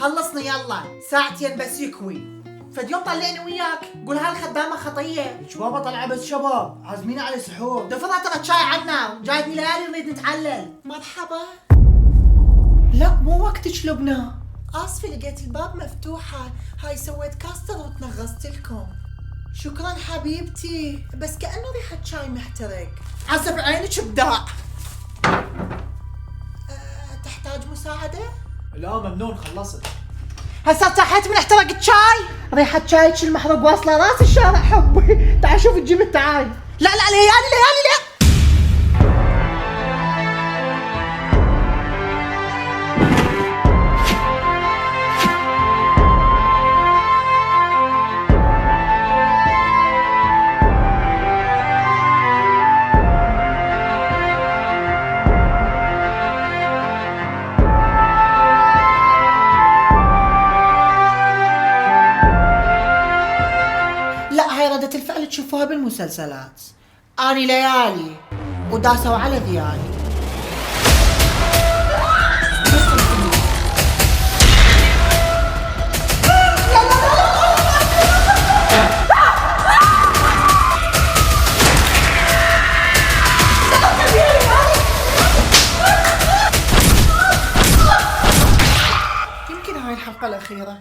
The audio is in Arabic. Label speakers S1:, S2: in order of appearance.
S1: خلصنا يلا، ساعتين بس يكوي. فد يوم طلعني وياك، قول هالخدامة خطية.
S2: ليش بابا طلع بس شباب عازمين على سحور.
S1: دفضها ترى شاي عنا، جايتني ليالي نريد نتعلل. مرحبا. لا مو وقتك لبنى. اسفة لقيت الباب مفتوحة، هاي سويت كاستر وتنغصت لكم. شكرا حبيبتي، بس كأنه ريحة شاي محترق. عزب عينك ابداع. تحتاج مساعدة؟
S2: لا ممنون خلصت.
S1: هسه ارتحت من احترق الشاي؟ ريحة شايك المحروق واصلة راس الشارع حبي. تعال شوف الجبن تعال. لا ليالي لا. لا هاي ردة الفعل تشوفوها بالمسلسلات. اني ليالي وداسوا على ذيالي. يمكن هاي الحلقة الأخيرة.